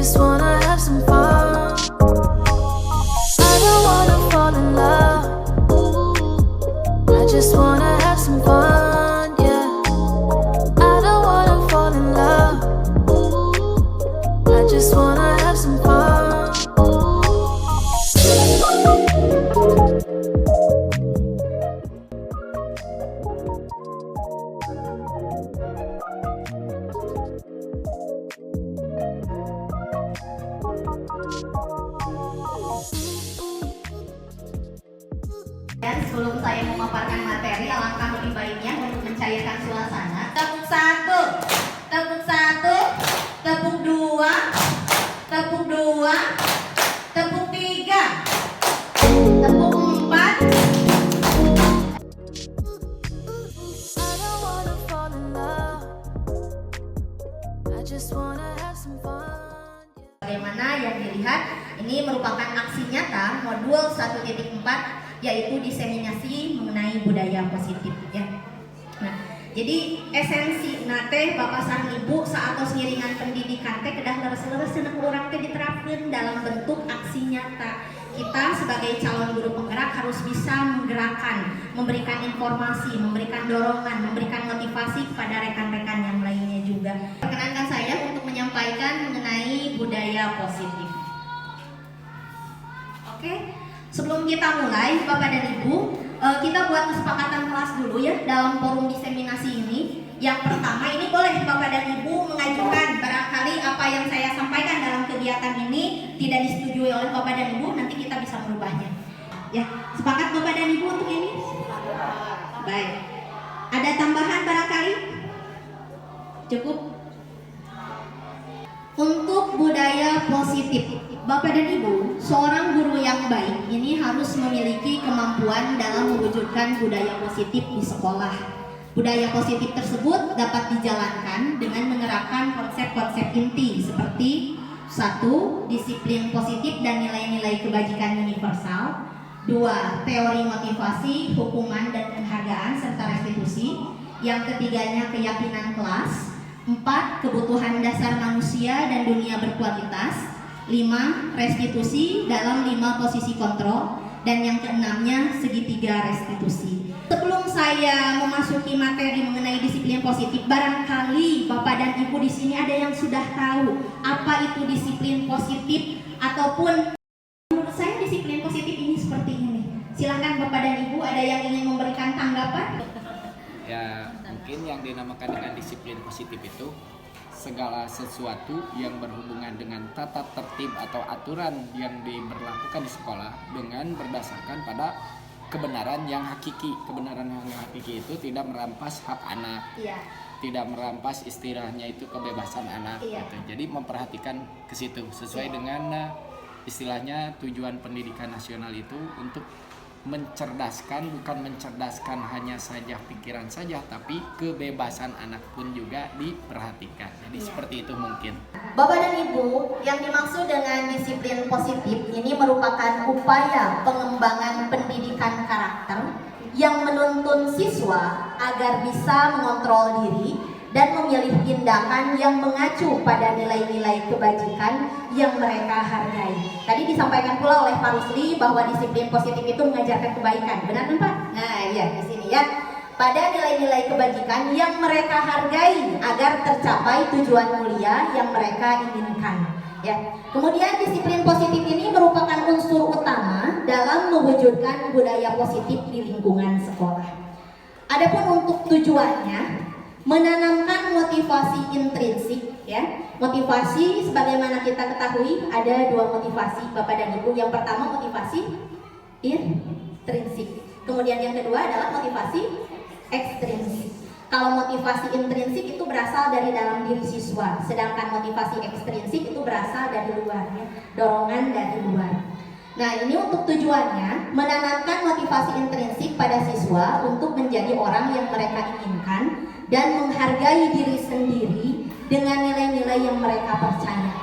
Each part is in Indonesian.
just wanna have some fun. I don't wanna fall in love. I just wanna have some fun, yeah. I don't wanna fall in love. I just wanna have some fun. Dan sebelum saya memaparkan materi, alangkah lebih baiknya untuk mencairkan suasana. Tepuk satu, tepuk satu, tepuk dua, tepuk dua, tepuk tiga, tepuk empat. I don't wanna fall in love. I just wanna have some fun. Bagaimana yang dilihat ini merupakan aksi nyata modul 1.4, yaitu diseminasi mengenai budaya positif, ya. Nah, jadi esensi nate Bapak Sareng Ibu saatos ngiringan pendidikan teh kedah leres-leres cenah urang teh diterapkeun dalam bentuk aksi nyata. Kita sebagai calon guru penggerak harus bisa menggerakkan, memberikan informasi, memberikan dorongan, memberikan motivasi kepada rekan-rekan yang lainnya juga. Perkenankan saya untuk menyampaikan mengenai budaya positif. Oke. Sebelum kita mulai, Bapak dan Ibu, kita buat kesepakatan kelas dulu ya dalam forum diseminasi ini. Yang pertama, ini boleh Bapak dan Ibu mengajukan barangkali apa yang saya sampaikan dalam kegiatan ini tidak disetujui oleh Bapak dan Ibu, nanti kita bisa merubahnya. Ya, sepakat Bapak dan Ibu untuk ini? Baik. Ada tambahan barangkali? Cukup? Untuk budaya positif, Bapak dan Ibu, seorang guru yang baik ini harus memiliki kemampuan dalam mewujudkan budaya positif di sekolah. Budaya positif tersebut dapat dijalankan dengan menerapkan konsep-konsep inti seperti 1. Disiplin positif dan nilai-nilai kebajikan universal. 2. Teori motivasi, hukuman dan penghargaan serta restitusi. Yang ketiganya keyakinan kelas. 4. Kebutuhan dasar manusia dan dunia berkualitas. 5. Restitusi dalam 5 posisi kontrol. Dan yang keenamnya segitiga restitusi. Sebelum saya memasuki materi mengenai disiplin positif, barangkali Bapak dan Ibu di sini ada yang sudah tahu apa itu disiplin positif, ataupun menurut saya disiplin positif ini seperti ini. Silakan Bapak dan Ibu, ada yang ingin memberikan tanggapan? Ya, mungkin yang dinamakan dengan disiplin positif itu segala sesuatu yang berhubungan dengan tata tertib atau aturan yang diberlakukan di sekolah dengan berdasarkan pada kebenaran yang hakiki. Kebenaran yang hakiki itu tidak merampas hak anak, tidak merampas istilahnya itu kebebasan anak. Gitu. Jadi memperhatikan ke situ sesuai dengan istilahnya tujuan pendidikan nasional itu untuk mencerdaskan, bukan mencerdaskan hanya saja pikiran saja, tapi kebebasan anak pun juga diperhatikan. Jadi seperti itu mungkin. Bapak dan Ibu, yang dimaksud dengan disiplin positif ini merupakan upaya pengembangan pendidikan karakter yang menuntun siswa agar bisa mengontrol diri dan memilih tindakan yang mengacu pada nilai-nilai kebajikan yang mereka hargai. Tadi disampaikan pula oleh Pak Rusli bahwa disiplin positif itu mengajarkan kebaikan. Benar kan Pak? Nah iya, di sini ya. Pada nilai-nilai kebajikan yang mereka hargai agar tercapai tujuan mulia yang mereka inginkan. Ya. Kemudian disiplin positif ini merupakan unsur utama dalam mewujudkan budaya positif di lingkungan sekolah. Adapun untuk tujuannya, menanamkan motivasi intrinsik, ya. Motivasi sebagaimana kita ketahui ada 2 motivasi Bapak dan Ibu. Yang pertama motivasi intrinsik. Kemudian yang kedua adalah motivasi ekstrinsik. Kalau motivasi intrinsik itu berasal dari dalam diri siswa, sedangkan motivasi ekstrinsik itu berasal dari luar, ya. Dorongan dari luar. Nah, ini untuk tujuannya menanamkan motivasi intrinsik pada siswa untuk menjadi orang yang mereka inginkan dan menghargai diri sendiri dengan nilai-nilai yang mereka percaya.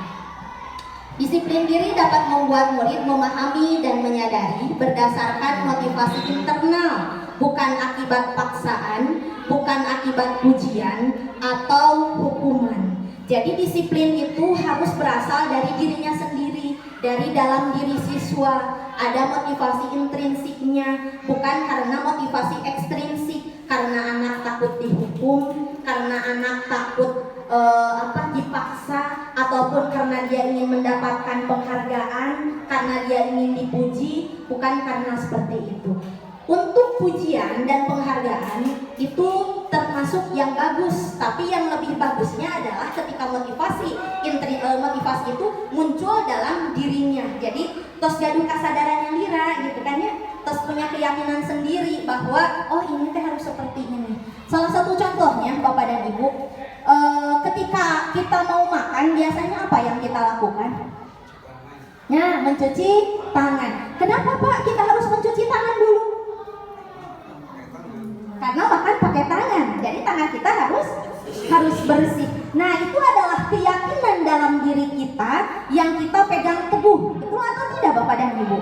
Disiplin diri dapat membuat murid memahami dan menyadari berdasarkan motivasi internal, bukan akibat paksaan, bukan akibat pujian atau hukuman. Jadi disiplin itu harus berasal dari dirinya sendiri, dari dalam diri siswa. Ada motivasi intrinsiknya, bukan karena motivasi ekstrinsik. Karena anak takut dihukum, karena anak takut dipaksa, ataupun karena dia ingin mendapatkan penghargaan, karena dia ingin dipuji, bukan karena seperti itu. Untuk pujian dan penghargaan itu termasuk yang bagus, tapi yang lebih bagusnya adalah ketika motivasi itu muncul dalam dirinya. Jadi tos gaduh kasadarannya lira gitu kan ya, tos punya keyakinan sendiri bahwa oh ini teh harus seperti ini. Salah satu contohnya Bapak dan Ibu, ketika kita mau makan biasanya apa yang kita lakukan? Nah, mencuci tangan. Kenapa Pak kita harus mencuci tangan dulu? Karena makan pakai tangan, jadi tangan kita harus bersih. Nah, itu adalah keyakinan dalam diri kita yang kita pegang teguh. Betul atau tidak Bapak dan Ibu?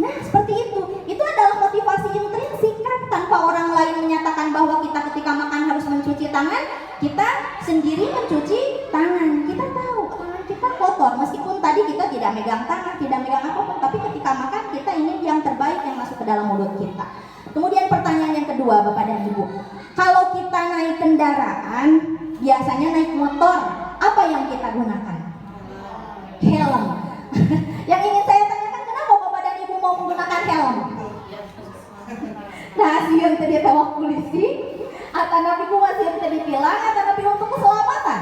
Nah, seperti itu. Itu adalah motivasi intrinsik kan. Tanpa orang lain menyatakan bahwa kita ketika makan harus mencuci tangan, kita sendiri mencuci tangan. Kita tahu tangan kita kotor, meskipun tadi kita tidak megang tangan, tidak megang apapun, tapi ketika makan kita ingin yang terbaik yang masuk ke dalam mulut kita. Kemudian pertanyaan yang kedua Bapak dan Ibu, kalau kita naik kendaraan, biasanya naik motor, apa yang kita gunakan? Helm. Yang ingin saya tanyakan, kenapa Bapak dan Ibu mau menggunakan helm? Nah, sieun teh dia tewak polisi, atau nabi ku masih teh ditilang, atau nabi untuk keselamatan.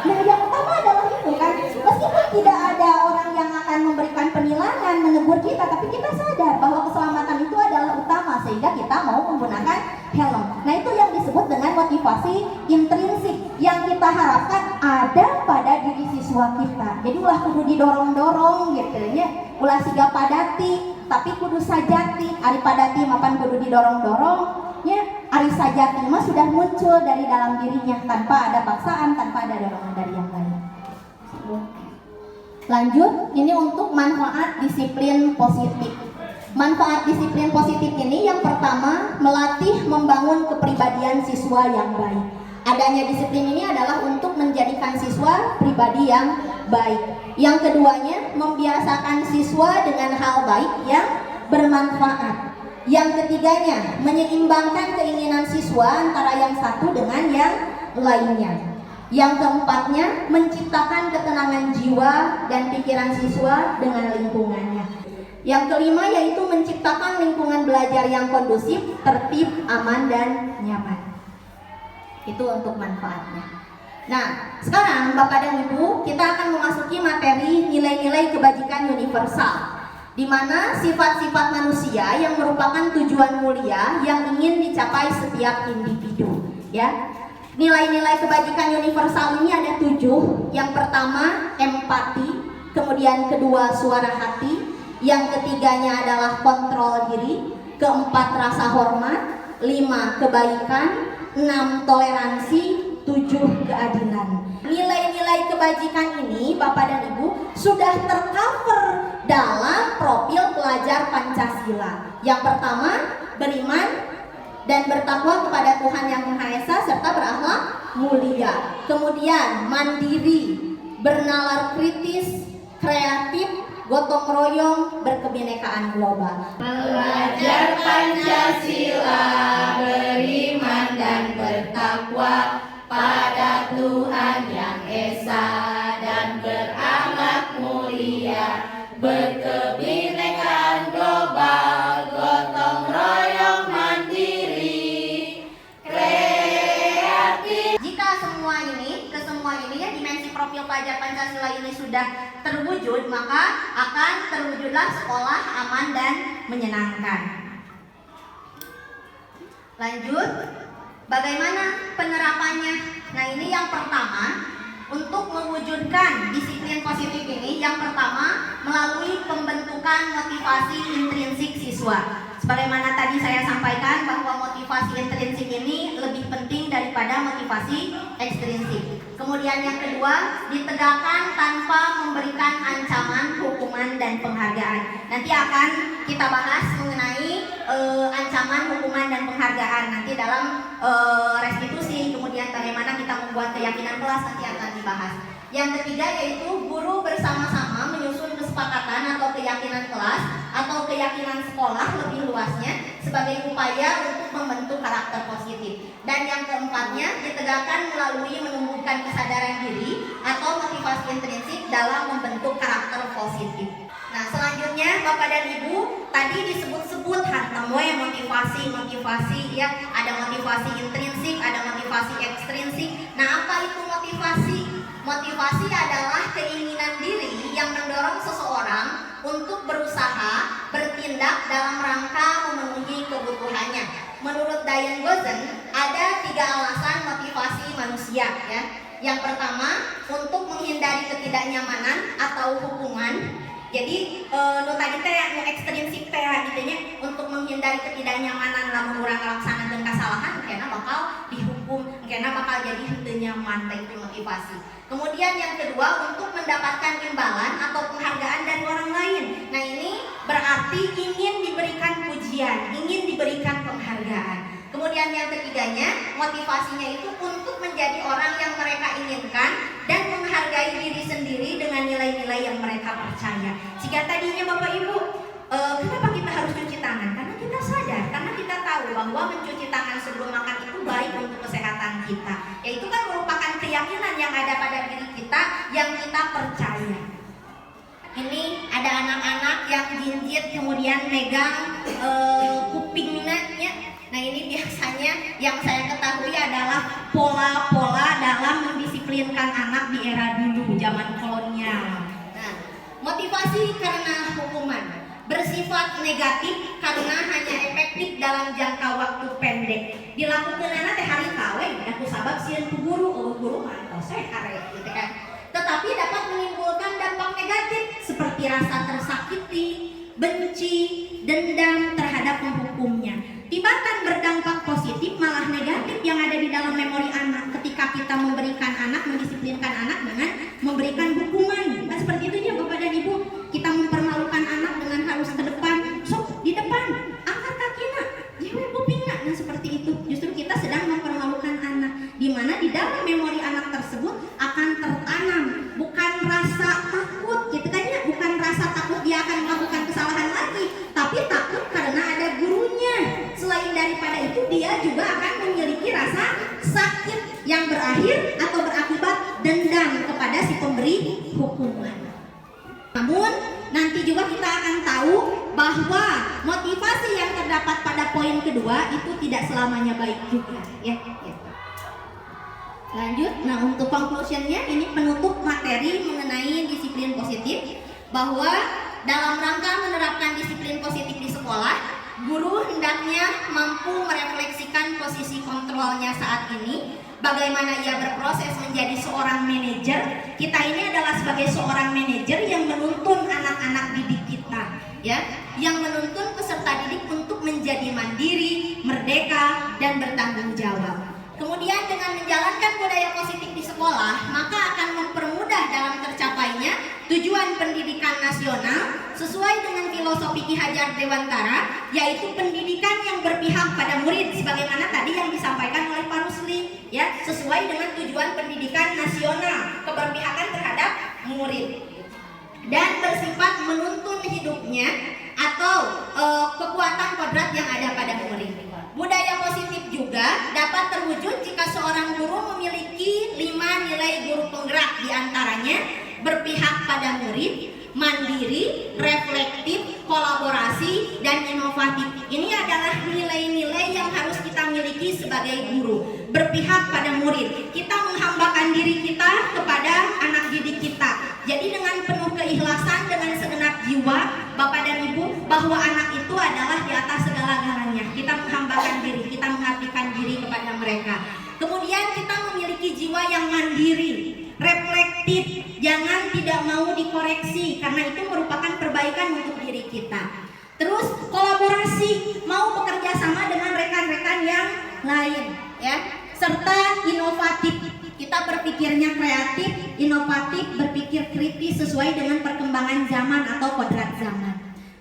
Nah, yang utama adalah itu kan. Meskipun tidak ada orang yang akan memberikan penilangan, menegur kita, tapi kita sadar bahwa keselamatan itu adalah utama sehingga kita mau menggunakan helm. Nah, itu yang disebut dengan motivasi intrinsik yang kita harapkan ada pada diri siswa kita. Jadi ulah kudu didorong-dorong gitu ya. Ulah siga padati, tapi kudu sajati. Ari padati mapan kudu didorong-dorong ya. Ari sajati mah sudah muncul dari dalam dirinya tanpa ada paksaan, tanpa ada dorongan dari yang lain. Lanjut, ini untuk manfaat disiplin positif. Manfaat disiplin positif ini yang pertama melatih membangun kepribadian siswa yang baik. Adanya disiplin ini adalah untuk menjadikan siswa pribadi yang baik. Yang keduanya membiasakan siswa dengan hal baik yang bermanfaat. Yang ketiganya menyeimbangkan keinginan siswa antara yang satu dengan yang lainnya. Yang keempatnya menciptakan ketenangan jiwa dan pikiran siswa dengan lingkungannya. Yang kelima yaitu menciptakan lingkungan belajar yang kondusif, tertib, aman, dan nyaman. Itu untuk manfaatnya. Nah, sekarang Bapak dan Ibu, kita akan memasuki materi nilai-nilai kebajikan universal, di mana sifat-sifat manusia yang merupakan tujuan mulia yang ingin dicapai setiap individu. Ya, nilai-nilai kebajikan universal ini ada 7. Yang pertama empati, kemudian kedua suara hati, yang ketiganya adalah kontrol diri, keempat rasa hormat, 5 kebaikan, 6 toleransi, 7 keadilan. Nilai-nilai kebajikan ini Bapak dan Ibu sudah tercover dalam profil pelajar Pancasila. Yang pertama, beriman dan bertakwa kepada Tuhan Yang Maha Esa serta berakhlak mulia. Kemudian mandiri, bernalar kritis, kreatif, gotong royong, berkebinekaan global. Belajar Pancasila, beriman dan bertakwa pada Tuhan Yang Esa dan berakhlak mulia, berkebinekaan global, gotong royong, mandiri, kreatif. Jika kesemua ini ya dimensi profil pelajar Pancasila ini sudah terwujud, maka akan terwujudlah sekolah aman dan menyenangkan. Lanjut, bagaimana penerapannya? Nah, ini yang pertama, untuk mewujudkan disiplin positif ini, yang pertama melalui pembentukan motivasi intrinsik siswa. Sebagaimana tadi saya sampaikan bahwa motivasi intrinsik ini lebih penting daripada motivasi ekstrinsik. Kemudian yang kedua, ditegakkan tanpa memberikan ancaman, hukuman, dan penghargaan. Nah, Nanti akan kita bahas mengenai ancaman, hukuman, dan penghargaan nanti dalam restitusi. Kemudian bagaimana kita membuat keyakinan kelas nanti akan dibahas. Yang ketiga yaitu guru bersama-sama menyusun kesepakatan atau keyakinan kelas atau keyakinan sekolah lebih luasnya sebagai upaya untuk membentuk karakter positif. Dan yang keempatnya ditegakkan melalui menumbuhkan kesadaran diri atau motivasi intrinsik dalam membentuk karakter positif. Nah, selanjutnya Bapak dan Ibu, tadi disebut-sebut hantam motivasi ya, ada motivasi intrinsik, ada motivasi ekstrinsik. Nah, apa itu motivasi? Motivasi adalah keinginan diri yang mendorong seseorang untuk berusaha bertindak dalam rangka memenuhi kebutuhannya. Menurut Diane Gozen, ada 3 alasan motivasi manusia ya. Yang pertama, untuk menghindari ketidaknyamanan atau hukuman. Jadi tadi teh nu ekstrinsik teh gitu nya, untuk menghindari ketidaknyamanan lamun urang ngalaksanakeun kasalahan kena bakal dihukum, kena bakal jadi henteu nyaman, teh itu motivasi. Kemudian yang kedua, untuk mendapatkan imbalan atau penghargaan dari orang lain. Nah, ini berarti ingin diberikan pujian, ingin diberikan penghargaan. Kemudian yang ketiganya, motivasinya itu untuk menjadi orang yang mereka inginkan dan menghargai diri sendiri dengan nilai-nilai yang mereka percaya. Jika tadinya Bapak Ibu, kenapa kita harus cuci tangan? Karena kita sadar, karena kita tahu bahwa mencuci tangan sebelum makan itu baik untuk kesehatan kita. Yaitu kan merupakan keyakinan yang ada pada diri kita yang kita percaya. Ini ada anak-anak yang jinjit kemudian megang kupingnya. Nah, ini biasanya yang saya ketahui adalah pola-pola dalam mendisiplinkan anak di era dulu, zaman kolonial. Nah, motivasi karena hukuman bersifat negatif karena hanya efektif dalam jangka waktu pendek. Dilakukan anak teh hari kawe, aku sabab sieun ku guru mah saya karek gitu kan. Tetapi dapat menimbulkan dampak negatif seperti rasa tersakiti, benci, dendam terhadap penghukumnya. Tibatan berdampak positif malah negatif yang ada di dalam memori anak ketika kita memberikan anak, mendisiplinkan anak dengan memberikan hukuman. Nah, seperti itu ya Bapak dan Ibu, kita mempermalukan anak dengan harus ke depan, sok di depan, angkat kaki nak, jewe kuping nak. Nah, seperti itu justru kita sedang mempermalukan anak, di mana di dalam memori anak tersebut akan tertanam bukan rasa takut gitu kan ya, bukan rasa takut dia akan melakukan kesalahan lagi, tapi takut karena ada gurunya. Selain daripada itu, dia juga akan memiliki rasa sakit yang berakhir atau berakibat dendam kepada si pemberi hukuman. Namun nanti juga kita akan tahu bahwa motivasi yang terdapat pada poin kedua itu tidak selamanya baik juga ya. Lanjut, nah untuk conclusionnya ini penutup materi mengenai disiplin positif, bahwa dalam rangka menerapkan disiplin positif di sekolah, guru hendaknya mampu merefleksikan posisi kontrolnya saat ini, bagaimana ia berproses menjadi seorang manajer. Kita ini adalah sebagai seorang manajer yang menuntun anak-anak didik kita, ya, yang menuntun peserta didik untuk menjadi mandiri, merdeka, dan bertanggung jawab. Kemudian dengan menjalankan budaya positif di sekolah, maka akan mempermudah dalam tercapainya tujuan pendidikan nasional sesuai dengan filosofi Ki Hajar Dewantara, yaitu pendidikan yang berpihak pada murid, sebagaimana tadi yang disampaikan oleh Pak Rusli, ya, sesuai dengan tujuan pendidikan nasional, keberpihakan terhadap murid, dan bersifat menuntun hidupnya atau kekuatan kodrat yang ada pada murid. Budaya positif juga dapat terwujud jika seorang guru memiliki 5 nilai guru penggerak, diantaranya berpihak pada murid, mandiri, reflektif, kolaborasi, dan inovatif. Ini adalah nilai-nilai yang harus kita miliki sebagai guru. Berpihak pada murid, kita menghambakan diri kita kepada anak didik kita. Jadi dengan penuh keikhlasan, dengan segenap jiwa, Bapak dan Ibu, bahwa anak itu adalah di atas segala-galanya. Kita menghambakan diri, kita mengabdikan diri kepada mereka. Kemudian kita memiliki jiwa yang mandiri, reflektif, jangan tidak mau dikoreksi, karena itu merupakan perbaikan untuk diri kita. Terus kolaborasi, mau bekerja sama dengan rekan-rekan yang lain, ya, serta inovatif. Kita berpikirnya kreatif, inovatif, berpikir kritis sesuai dengan perkembangan zaman atau kodrat zaman.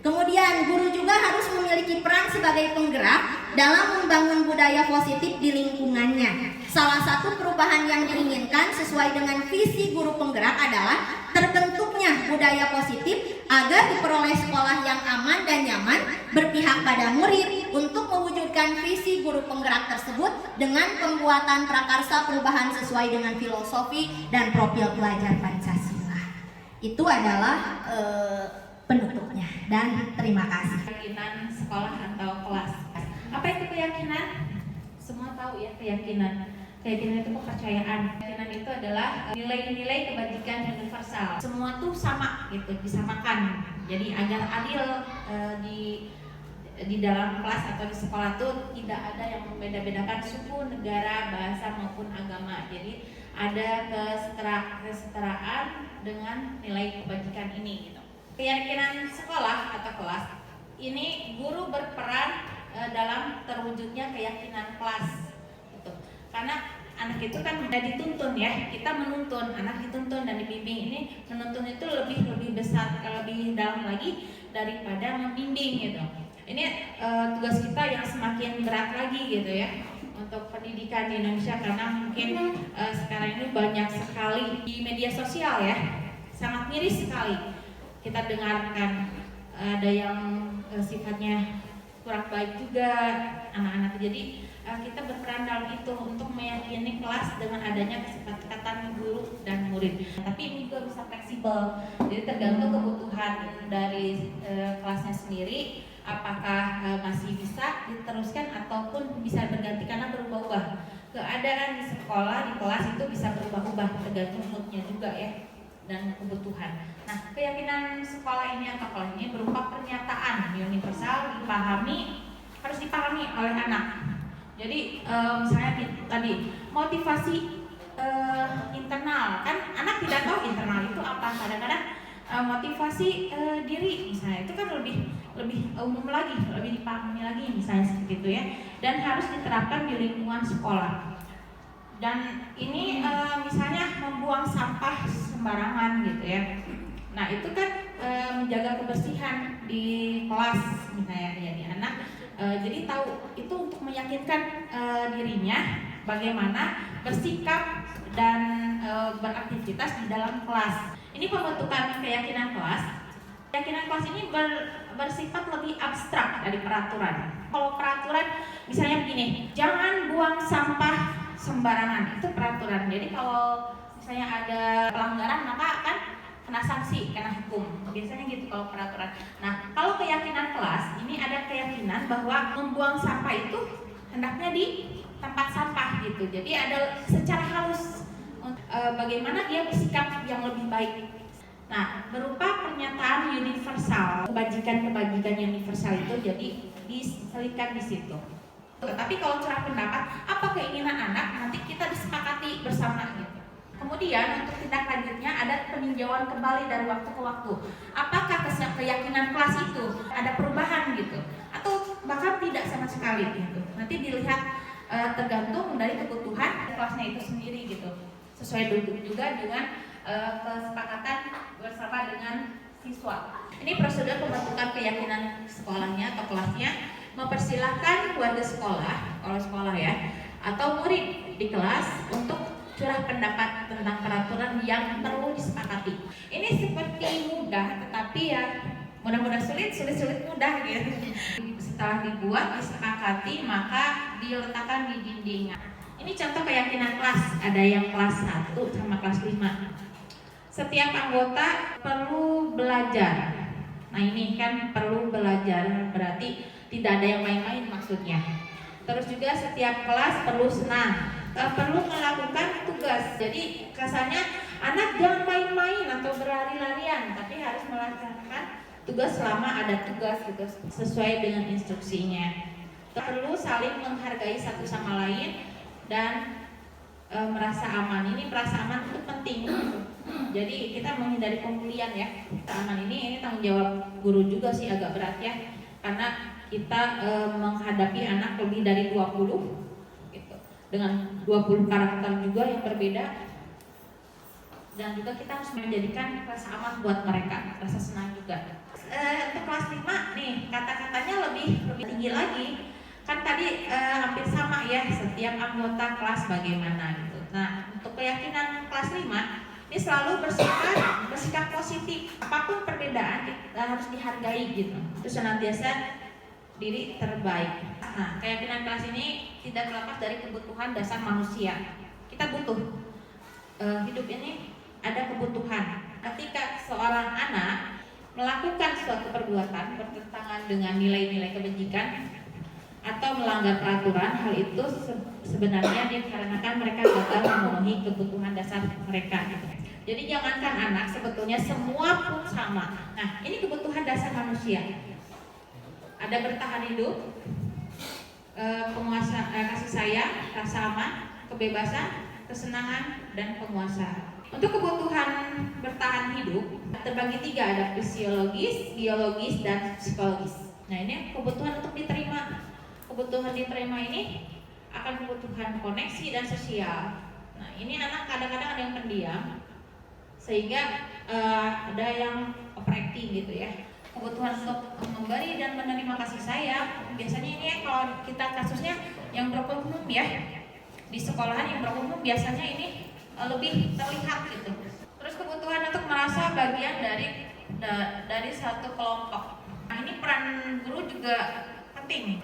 Kemudian guru juga harus memiliki peran sebagai penggerak dalam membangun budaya positif di lingkungannya. Salah satu perubahan yang diinginkan sesuai dengan visi guru penggerak adalah terbentuknya budaya positif agar diperoleh sekolah yang aman dan nyaman, berpihak pada murid untuk mewujudkan visi guru penggerak tersebut dengan pembuatan prakarsa perubahan sesuai dengan filosofi dan profil pelajar Pancasila. Itu adalah penutupnya, dan terima kasih. Keyakinan sekolah atau kelas. Apa itu keyakinan? Semua tahu ya keyakinan. Keyakinan itu kepercayaan. Keyakinan itu adalah nilai-nilai kebajikan universal. Semua tuh sama gitu, disamakan. Jadi agar adil di dalam kelas atau di sekolah tuh tidak ada yang membeda-bedakan suku, negara, bahasa maupun agama. Jadi ada kesetaraan dengan nilai kebajikan ini gitu. Keyakinan sekolah atau kelas ini guru berperan dalam terwujudnya keyakinan kelas gitu. Karena anak itu kan udah dituntun ya, kita menuntun, anak dituntun dan dibimbing. Ini menuntun itu lebih besar, lebih dalam lagi daripada membimbing gitu. Ini tugas kita yang semakin berat lagi gitu ya untuk pendidikan di Indonesia, karena mungkin sekarang ini banyak sekali di media sosial ya, sangat miris sekali kita dengarkan ada yang sifatnya kurang baik juga anak-anak. Jadi kita berperan dalam itu untuk meyakini kelas dengan adanya kesepakatan guru dan murid. Tapi ini juga bisa fleksibel, jadi tergantung kebutuhan dari kelasnya sendiri, apakah masih bisa diteruskan ataupun bisa berganti karena berubah-ubah. Keadaan di sekolah, di kelas itu bisa berubah-ubah tergantung moodnya juga ya dan kebutuhan. Nah, keyakinan sekolah ini atau kelas ini berupa pernyataan universal, harus dipahami oleh anak. Jadi misalnya tadi motivasi internal, kan anak tidak tahu internal itu apa. Kadang-kadang motivasi diri misalnya itu kan lebih umum lagi, lebih dipahami lagi misalnya seperti itu ya. Dan harus diterapkan di lingkungan sekolah. Dan ini misalnya membuang sampah sembarangan gitu ya. Nah itu kan menjaga kebersihan di kelas misalnya ya di anak. Jadi tahu itu untuk meyakinkan dirinya bagaimana bersikap dan beraktivitas di dalam kelas. Ini pembentukan keyakinan kelas. Keyakinan kelas ini bersifat lebih abstrak dari peraturan. Kalau peraturan misalnya begini, jangan buang sampah sembarangan, itu peraturan. Jadi kalau misalnya ada pelanggaran maka akan kena sanksi, kena hukum. Biasanya gitu kalau peraturan. Nah, kalau keyakinan kelas, ini ada keyakinan bahwa membuang sampah itu hendaknya di tempat sampah gitu. Jadi ada secara halus bagaimana dia bersikap yang lebih baik. Nah, berupa pernyataan universal, kebajikan-kebajikan universal itu jadi diselipkan di situ. Tapi kalau curah pendapat, apa keinginan anak, nanti kita disepakati bersama gitu. Kemudian untuk tindak lanjutnya ada peninjauan kembali dari waktu ke waktu. Apakah keyakinan kelas itu ada perubahan gitu, atau bahkan tidak sama sekali gitu. Nanti dilihat tergantung dari kebutuhan kelasnya itu sendiri gitu. Sesuai juga dengan kesepakatan bersama dengan siswa. Ini prosedur pembentukan keyakinan sekolahnya atau kelasnya. Mempersilahkan keluarga sekolah, kalau sekolah ya, atau murid di kelas untuk curah pendapat tentang peraturan yang perlu disepakati. Ini seperti mudah, tetapi ya mudah-mudah sulit mudah gitu. Setelah dibuat, disepakati, maka diletakkan di dinding. Ini contoh keyakinan kelas, ada yang kelas 1 sama kelas 5. Setiap anggota perlu belajar. Nah ini kan perlu belajar, berarti tidak ada yang main-main maksudnya. Terus juga setiap kelas perlu senang, perlu melakukan tugas. Jadi kasarnya anak jangan main-main atau berlari-larian, tapi harus melaksanakan tugas selama ada tugas gitu, sesuai dengan instruksinya. Perlu saling menghargai satu sama lain dan merasa aman. Ini merasa aman itu penting gitu. Jadi kita menghindari pembulian ya. Aman ini tanggung jawab guru juga sih, agak berat ya, karena kita menghadapi anak lebih dari 20 gitu, dengan 20 karakter juga yang berbeda. dan juga kita harus menjadikan rasa aman buat mereka, rasa senang juga. Untuk kelas 5 nih kata-katanya lebih tinggi lagi. Kan tadi hampir sama ya, setiap anggota kelas bagaimana gitu. Nah, untuk keyakinan kelas 5 ini selalu bersikap positif. Apapun perbedaan kita harus dihargai gitu. Terus senantiasa diri terbaik. Nah, keyakinan kelas ini tidak terlepas dari kebutuhan dasar manusia. Kita butuh hidup ini ada kebutuhan. Ketika seorang anak melakukan suatu perbuatan bertentangan dengan nilai-nilai kebajikan atau melanggar peraturan, hal itu sebenarnya dikarenakan mereka gagal memenuhi kebutuhan dasar mereka. Jadi jangankan anak, sebetulnya semua pun sama. Nah, ini kebutuhan dasar manusia. Ada bertahan hidup, kasih sayang, rasa aman, kebebasan, kesenangan, dan penguasaan. Untuk kebutuhan bertahan hidup terbagi 3, ada fisiologis, biologis, dan psikologis. Nah, ini kebutuhan untuk diterima. Kebutuhan diterima ini akan kebutuhan koneksi dan sosial. Nah, ini anak kadang-kadang ada yang pendiam, sehingga ada yang overacting gitu ya. Kebutuhan untuk memberi dan menerima kasih sayang, biasanya ini ya, kalau kita kasusnya yang berumum ya, di sekolahan yang berumum biasanya ini lebih terlihat gitu. Terus kebutuhan untuk merasa bagian dari satu kelompok. Nah, ini peran guru juga penting.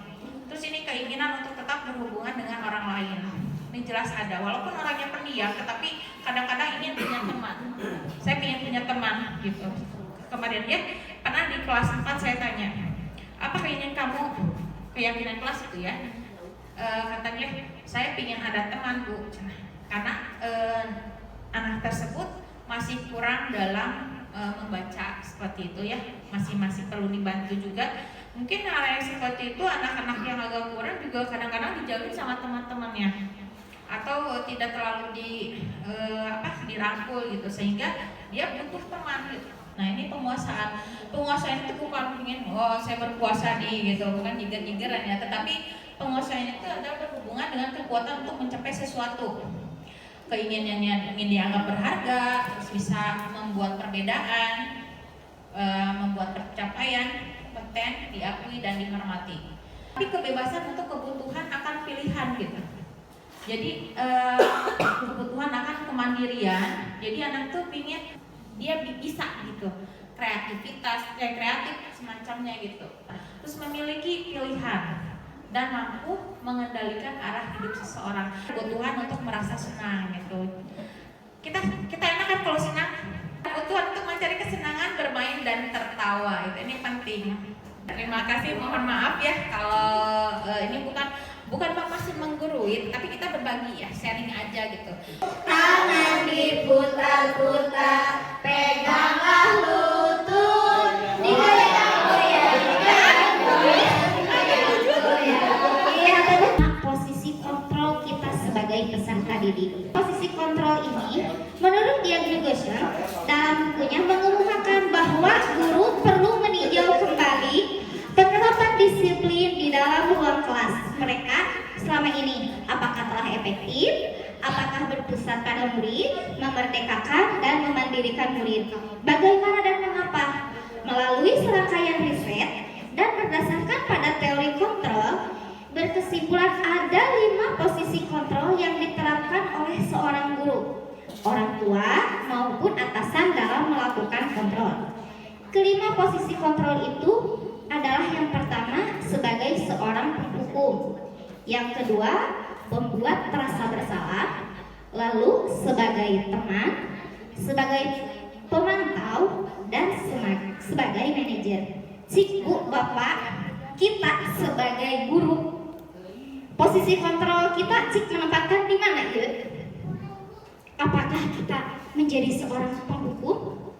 Terus ini keinginan untuk tetap berhubungan dengan orang lain. Ini jelas ada, walaupun orangnya pendiam, tetapi kadang-kadang ingin punya teman. Saya ingin punya teman gitu. Kemarin ya, pernah di kelas 4 saya tanya, apa keinginan kamu? Keyakinan kelas itu ya. Katanya, saya ingin ada teman Bu. Karena anak tersebut masih kurang dalam membaca seperti itu ya, masih perlu dibantu juga. Mungkin hal yang seperti itu anak-anak yang agak kurang juga kadang-kadang dijauhin sama teman-temannya atau tidak terlalu dirangkul gitu, sehingga dia butuh teman gitu. Nah, ini penguasaan itu bukan ingin saya berkuasa nih gitu, bukan jiger-jigeran ya, tetapi penguasaan itu adalah berhubungan dengan kekuatan untuk mencapai sesuatu. Keinginannya ingin dianggap berharga, terus bisa membuat perbedaan, membuat pencapaian, kompeten, diakui dan dihormati. Tapi kebebasan untuk kebutuhan akan pilihan gitu. Jadi kebutuhan akan kemandirian. Jadi anak tuh pingin dia bisa gitu, kreatif semacamnya gitu. Terus memiliki pilihan dan mampu mengendalikan arah hidup seseorang. Kebutuhan untuk merasa senang gitu. Kita enak kan kalau senang. Kebutuhan untuk mencari kesenangan, bermain dan tertawa itu ini penting. Terima kasih, mohon maaf ya kalau ini bukan maksud menggurui, tapi kita berbagi ya, sharing aja gitu. Tangan diputar-putar, peganglah lutut, Posisi kontrol kita sebagai peserta didik. Posisi kontrol ini, menurut Dian Goshen dalam bukunya mengemukakan bahwa guru perlu meninjau kembali penerapan disiplin di dalam ruang kelas mereka selama ini. Apakah telah efektif? Apakah berpusat pada murid, memerdekakan dan memandirikan murid? Bagaimana dan mengapa? Melalui serangkaian riset dan berdasarkan pada teori kontrol, berkesimpulan ada 5 posisi kontrol yang diterapkan oleh seorang guru, orang tua maupun atasan dalam melakukan kontrol. Kelima posisi kontrol itu adalah yang pertama sebagai seorang penghukum, yang kedua membuat merasa bersalah, lalu sebagai teman, sebagai pemantau, dan sebagai manajer. Cik Bu Bapak, kita sebagai guru, posisi kontrol kita cik menempatkan di mana ya? Apakah kita menjadi seorang penghukum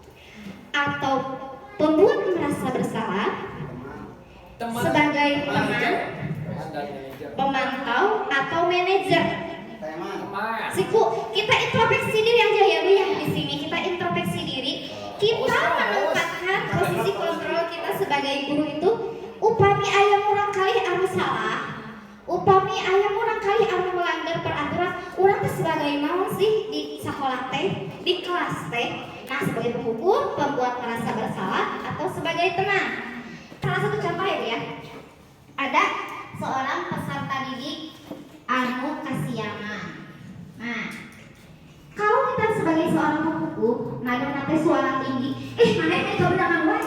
atau pembuat merasa bersalah, sebagai teman, pemantau, atau manajer? Siku, kita introspeksi diri aja ya Bu ya. Di sini kita introspeksi diri. Kita menempatkan posisi kontrol kita sebagai guru itu, upami ayam orang kali anu salah, upami ayam orang kali anu melanggar peraturan, orang sebagai naon sih di sekolah teh, di kelas teh? Nah, sebagai penghukum, pembuat merasa bersalah, atau sebagai teman? Salah satu contoh ya, ada seorang peserta didik anu kasiangan. Nah, kalau kita sebagai seorang penghukum, nada nanti suara tinggi, mana ini kebenaran wae,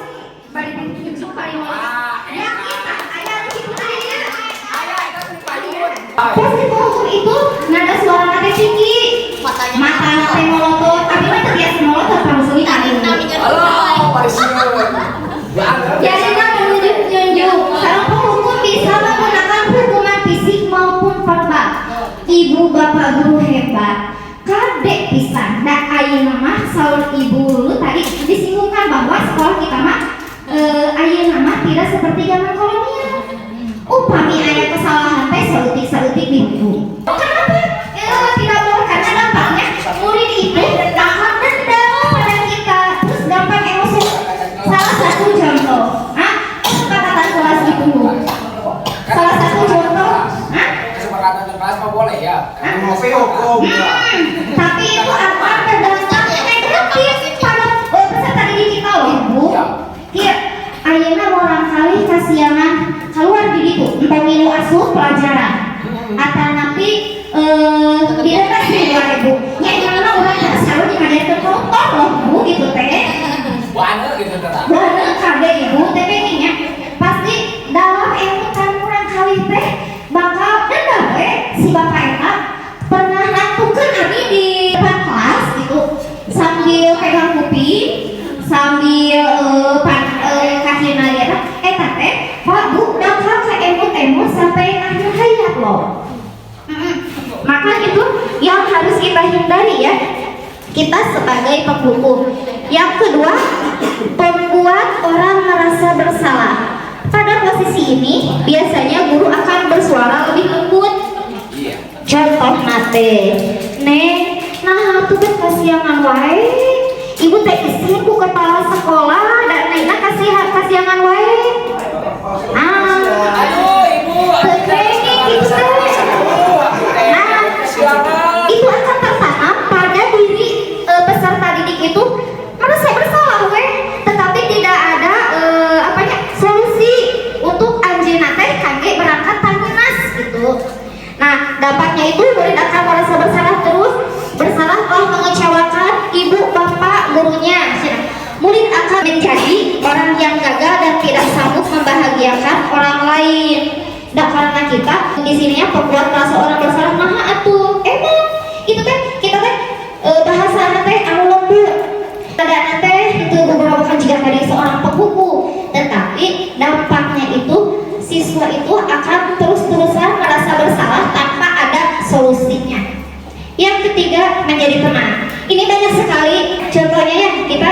bari ditunjuk bari wae. Ya kita, aya gitu aya. Terus si penghukum itu nada suara nanti tinggi, mata nanti melotot, tapi mah terbiasa melotot harus ini. Halo, Parisieun. Jadi menunjuk seorang penghukum bisa menggunakan hukuman fisik maupun verbal. Ibu bapak guru hebat, kadek pisan. Nah, ayeuna mah saur ibu dulu tadi disinggungkan bahwa sekolah kita mah ayeuna mah tidak seperti zaman kolonial. Upami aya kesalahan teh saeutik dihukum. Kenapa? Tidak boleh karena dampaknya murid itu akan dendam pada kita, terus gampang emosi. Salah satu contoh, kesepakatan kelas itu. Salah satu contoh, Kesepakatan kelas mah boleh ya. Ngopi hukum. tapi itu akan berdampak negatif pada peserta didik kita loh, Bu. Iya, ayeuna orang kali kasiangan keluar di itu, entah milu asuh pelajaran, atau nanti dideteksi keluar Bu. Ya gimana orang yang selalu dihadirkan kotor loh, Bu, gitu teh. Buana gitu tetap. Bener kade ibu, tapi ininya pasti dalam ilmu kurang kali teh bakal dendam si bapak eta pernah nantukeun abi di depan kelas gitu sambil pegang kuping sambil kasihna dia eta teh Pak Bu bakal ke emut sampai akhir hayat loh. Maka itu yang harus kita hindari ya, kita sebagai penghukum. Yang kedua, membuat orang merasa bersalah. Pada posisi ini biasanya guru akan bersuara lebih lembut. Iya. Contoh nate, Neng, nah tuh teh kasiangan wae. Ibu teh izin ku kepala sekolah dan Nengna kasiangan wae. Aduh, Ibu. Itu itu akan tertanam pada diri peserta didik itu merasa bersalah tetapi tidak ada solusi untuk anjeunna teh kangge berangkat tanginas gitu. Nah, dampaknya itu murid akan merasa bersalah telah mengecewakan ibu bapak gurunya. Murid akan menjadi orang yang gagal dan tidak sanggup membahagiakan orang lain. Nah, karena kita di sininya pembuat merasa orang bersalah, nah atuh emang itu teh kita teh bahasa teh anu lembut. Ada teh itu beberapa kan jika dari seorang penghukum, tetapi dampaknya itu siswa itu akan terus-terusan merasa bersalah tanpa ada solusinya. Yang ketiga, menjadi teman. Ini banyak sekali contohnya ya, kita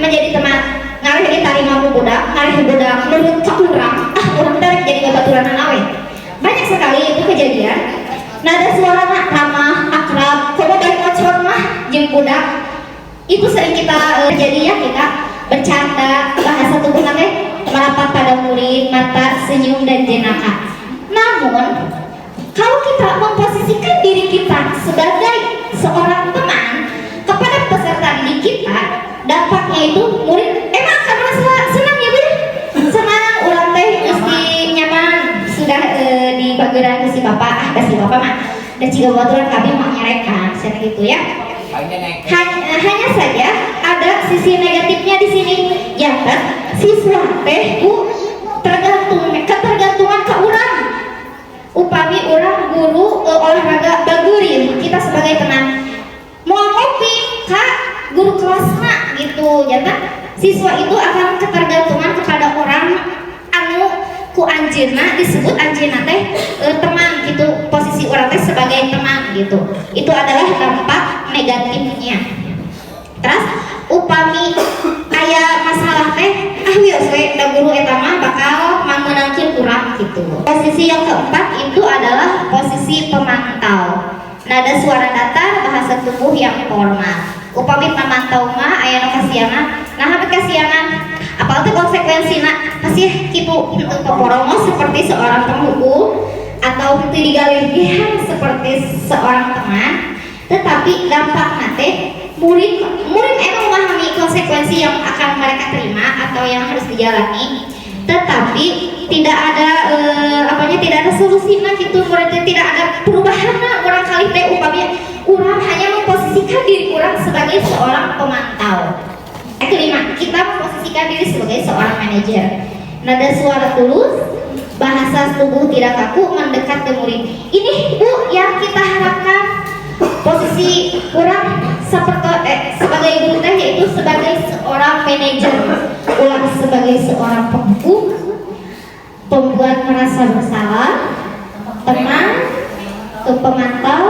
menjadi teman. Ngarih diterima budak, ngarih budak menurut urang, urang tarik jadi babaturan awe. Banyak sekali itu kejadian. Nada suara ramah, akrab, coba dari ngocor mah jeung budak. Itu sering kita terjadi ya, kita bercanda, bahasa tubuh nanti merapat pada murid, mata, senyum, dan jenaka. Namun, kalau kita memposisikan diri kita sebagai seorang teman kepada peserta didik kita, dampaknya itu murid emang akan merasa senang ya, Bir? Senang, ulang teh mesti nyaman, sudah di bageran si bapak, si bapak mah, dan jika baturan kami mau nyerekan, seperti itu ya. Hanya saja ada sisi negatifnya di sini, jangan siswa teh ketergantungan ke urang. Upami urang guru olahraga bagurin, kita sebagai teman mau ngopi kak guru kelasna gitu, jangan siswa itu akan ketergantungan kepada orang anu ku anjeunna disebut anjeunna teh teman gitu, posisi urang teh sebagai teman gitu. Itu adalah dampak negatifnya. Terus upami aya masalah teh wios we da guru eta mah bakal mangmenangkeun urang gitu. Posisi yang keempat itu adalah posisi pemantau. Nada suara datar, bahasa tubuh yang formal. Upami pamantau mah aya nu kasiangan, nah hampir kasiangan apalagi konsekuensina kasih kitu untuk peporongos seperti seorang penghukum atau itu digalirihan seperti seorang teman. Tetapi dampaknya teh murid emang memahami konsekuensi yang akan mereka terima atau yang harus dijalani, tetapi tidak ada tidak ada solusinya gitu. Murid tidak ada perubahan. Orang kali teh upamanya orang hanya memposisikan diri orang sebagai seorang pemantau. Kelima, kita memposisikan diri sebagai seorang manajer. Nada suara tulus, bahasa tubuh tidak kaku, mendekat ke murid. Ini Bu yang kita harapkan. Posisi orang sebagai guru teh yaitu sebagai seorang manajer, ulang sebagai seorang pembuku, pembuat merasa bersalah, teman, pemantau.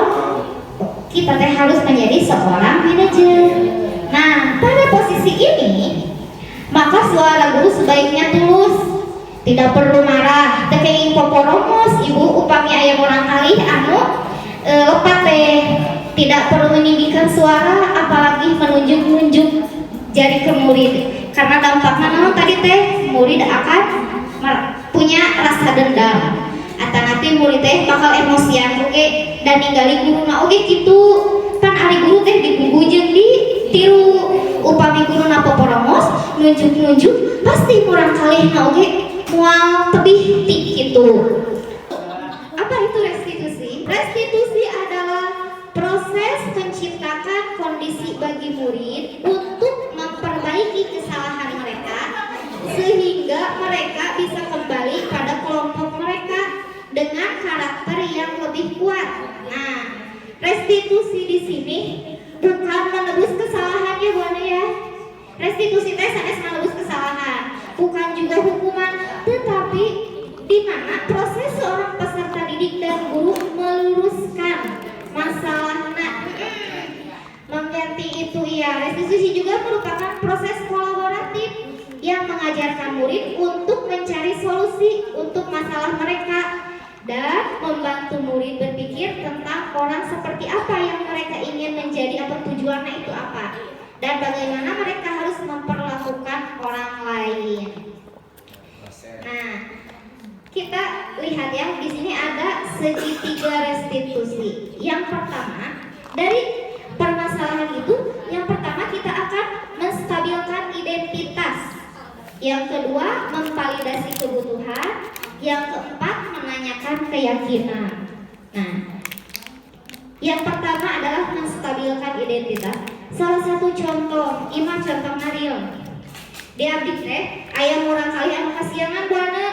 Kita teh harus menjadi seorang manajer. Nah, pada posisi ini, maka suara guru sebaiknya tulus, tidak perlu marah, tekeng poporomos, ibu upami ayam orang kali lepat teh, tidak perlu meninggikan suara, apalagi menunjuk-nunjuk jari ke murid, karena dampaknya naon tadi teh murid akan punya rasa dendam, atau nanti murid teh bakal emosian oke dan ninggali guruna oke gitu. Kan ari guru teh digunggu jeung ditiru, upami guruna poporomos nunjuk-nunjuk pasti kurang kalihna oke moal tebih ti kitu. Apa itu restitusi? Restitusi adalah proses menciptakan kondisi bagi murid untuk memperbaiki kesalahan mereka sehingga mereka bisa kembali pada kelompok mereka dengan karakter yang lebih kuat. Nah, restitusi di sini bukan menebus kesalahan ya Bu Ana ya. Restitusi teh sanes menebus kesalahan, bukan juga hukuman, tetapi di mana proses seorang peserta didik dan guru meluruskan masalahnya, mengganti itu ya. Restitusi juga merupakan proses kolaboratif yang mengajarkan murid untuk mencari solusi untuk masalah mereka dan membantu murid berpikir tentang orang seperti apa yang mereka ingin menjadi atau tujuannya itu apa dan bagaimana mereka harus memperlakukan orang lain. Nah, kita lihat ya, di sini ada segitiga restitusi. Yang pertama, dari permasalahan itu, yang pertama kita akan menstabilkan identitas. Yang kedua, memvalidasi kebutuhan. Yang keempat, menanyakan keyakinan. Nah, yang pertama adalah menstabilkan identitas. Salah satu contoh, imah contoh real. Di abdi teh, aya orang kali anu kasiangan buana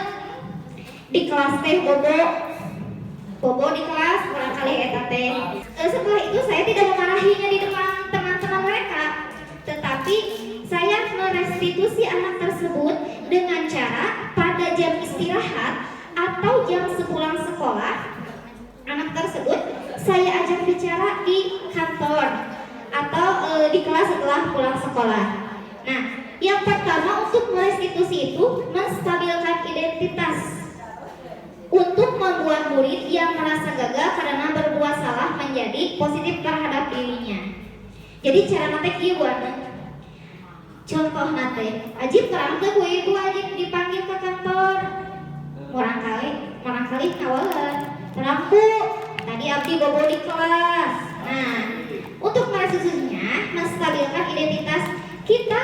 di kelas teh bobo di kelas orang kali eta teh. Setelah itu saya tidak memarahinya di depan teman-teman mereka, tetapi saya merestitusi anak tersebut dengan cara pada jam istirahat atau jam sepulang sekolah, anak tersebut saya ajak bicara di kantor atau di kelas setelah pulang sekolah. Nah, yang pertama untuk merestitusi itu menstabilkan identitas untuk membuat murid yang merasa gagal karena berbuat salah menjadi positif terhadap dirinya. Jadi cara nate kieu Bu Ana. Contoh nate, ajib terang ke ku ibu ajib dipanggil ke kantor. Orang kali kawalan. Terang Bu, tadi abdi bobo di kelas. Nah, untuk merestitusinya menstabilkan identitas, kita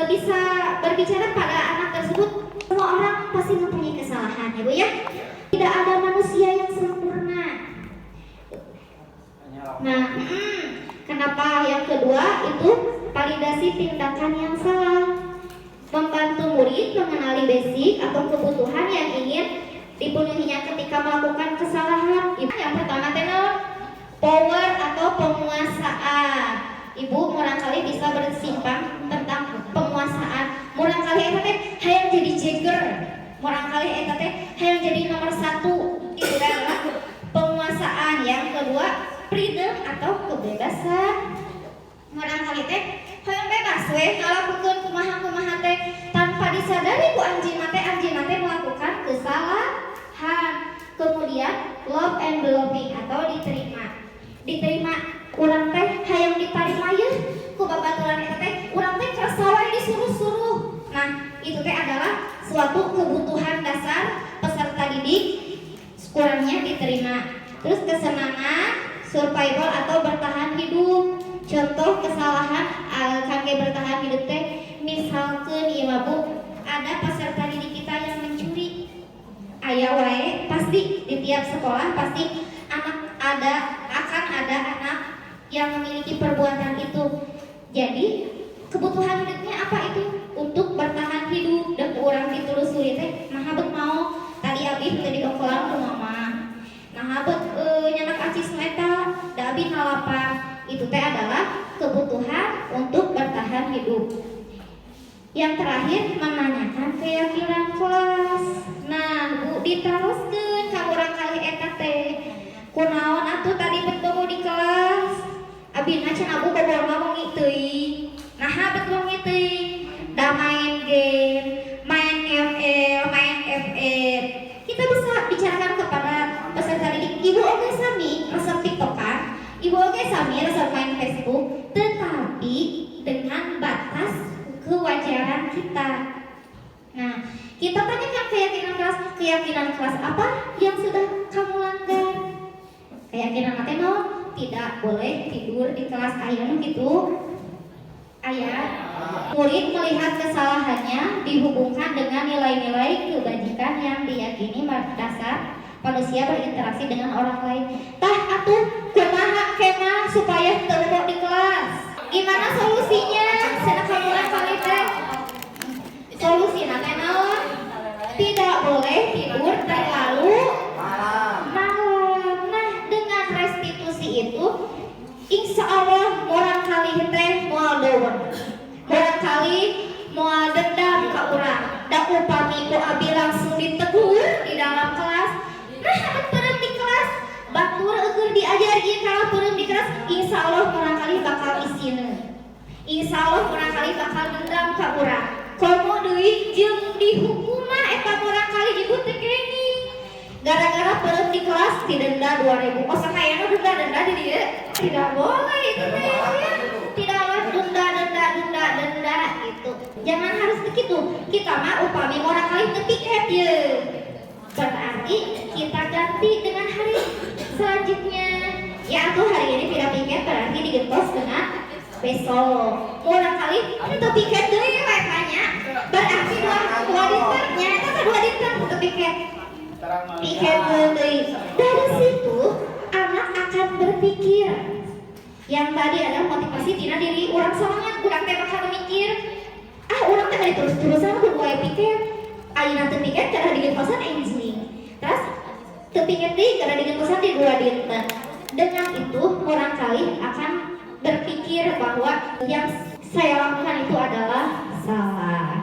bisa berbicara pada anak tersebut. Semua orang pasti mempunyai kesalahan ya Bu ya. Tidak ada manusia yang sempurna. Nah, kenapa yang kedua itu validasi tindakan yang salah, membantu murid mengenali basic atau kebutuhan yang ingin dipenuhinya ketika melakukan kesalahan. Yang pertama power atau penguasaan. Ibu barangkali bisa bersimpang tentang penguasaan. Barangkali eta teh hayang jadi jagger. Barangkali eta teh hayang jadi nomor 1. Itu adalah penguasaan. Yang kedua, freedom atau kebebasan. Barangkali teh hayang bebas we ngalakukeun kumaha-kumaha teh tanpa disadari ku anjeunna teh melakukan kesalahan. Kemudian love and belonging atau diterima urang teh hayang ditarima yeuh ku babaturan eta teh urang teh kersawa disuruh-suruh. Nah, itu teh adalah suatu kebutuhan dasar peserta didik, kurangnya diterima. Terus kesenangan, survival atau bertahan hidup. Contoh kesalahan kangge bertahan hidup teh misalkan ieu mah Bu, ada peserta didik kita yang mencuri. Aya wae pasti di tiap sekolah pasti akan ada anak yang memiliki perbuatan itu. Jadi kebutuhan hidupnya apa itu? Untuk bertahan hidup. Dan orang ditelusuri teh nah bet mau tadi abis tadi kekolam ke mama. Nah bet nyanak acis meta da abis nalapa. Itu teh adalah kebutuhan untuk bertahan hidup. Yang terakhir menanyakan keyakinan kelas. Nah Bu diteruskeun ka urang kali eta teh. Kunaon atuh tadi bet bobo di kelas? Abina cenah Bu bobo ngomong teuing. Nah bet ngomong teuing. Da main game, main ML, main FF. Kita bisa bicarakan kepada peserta didik. Ibu oke sami resep TikTokan, ibu oke sami resep main Facebook, tetapi dengan batas kewajaran kita. Nah, kita tanyakan keyakinan kelas apa yang sudah kamu langgar. Keyakinan mate naon? Tidak boleh tidur di kelas aya gitu. Ayat murid melihat kesalahannya dihubungkan dengan nilai-nilai kebajikan yang diyakini dasar manusia berinteraksi dengan orang lain. Tah atuh kumaha kena supaya teu di kelas? Gimana solusinya? Cenah kamulan kali teh. Solusina teh naon? Tidak boleh tidur terlalu malam. Nah, dengan restitusi itu insya Allah orang kali teh moal dewen, orang kali moal dendam ke urang. Da upami ku abi langsung ditegur di dalam kelas. Nah, abet peureum di kelas, batur eueur diajar ieu kalau peureum di kelas, insya Allah orang kali bakal isine. Insya Allah orang kali bakal dendam ke urang. Komo deui jeung dihukumna eta orang kali ibu teh gini. Gara-gara peureum di kelas didenda 2.000. Oh sakayana denda di dieu. Tidak boleh itu teh ya. Tidak boleh denda gitu. Jangan harus begitu. Kita mah upami orang kali teu piket ye. Berarti kita ganti dengan hari selanjutnya. Ya tuh hari ini tidak piket berarti digentos dengan besok. Orang kali itu piket deui we tanya. Berarti dua dinternya eta teh 2 dinter teu piket. Piket deui. Dari situ anak akan berpikir. Yang tadi adalah motivasi tina diri orang soalnya urang teh bakal mikir, urang teh bari terus-terusan kudu wae piket. Ayeuna teu piket cara digentosan anjing. Terus teu piket deui cara digentosan di 2 dinten. Dengan itu orang kali akan berpikir bahwa yang saya lakukan itu adalah salah.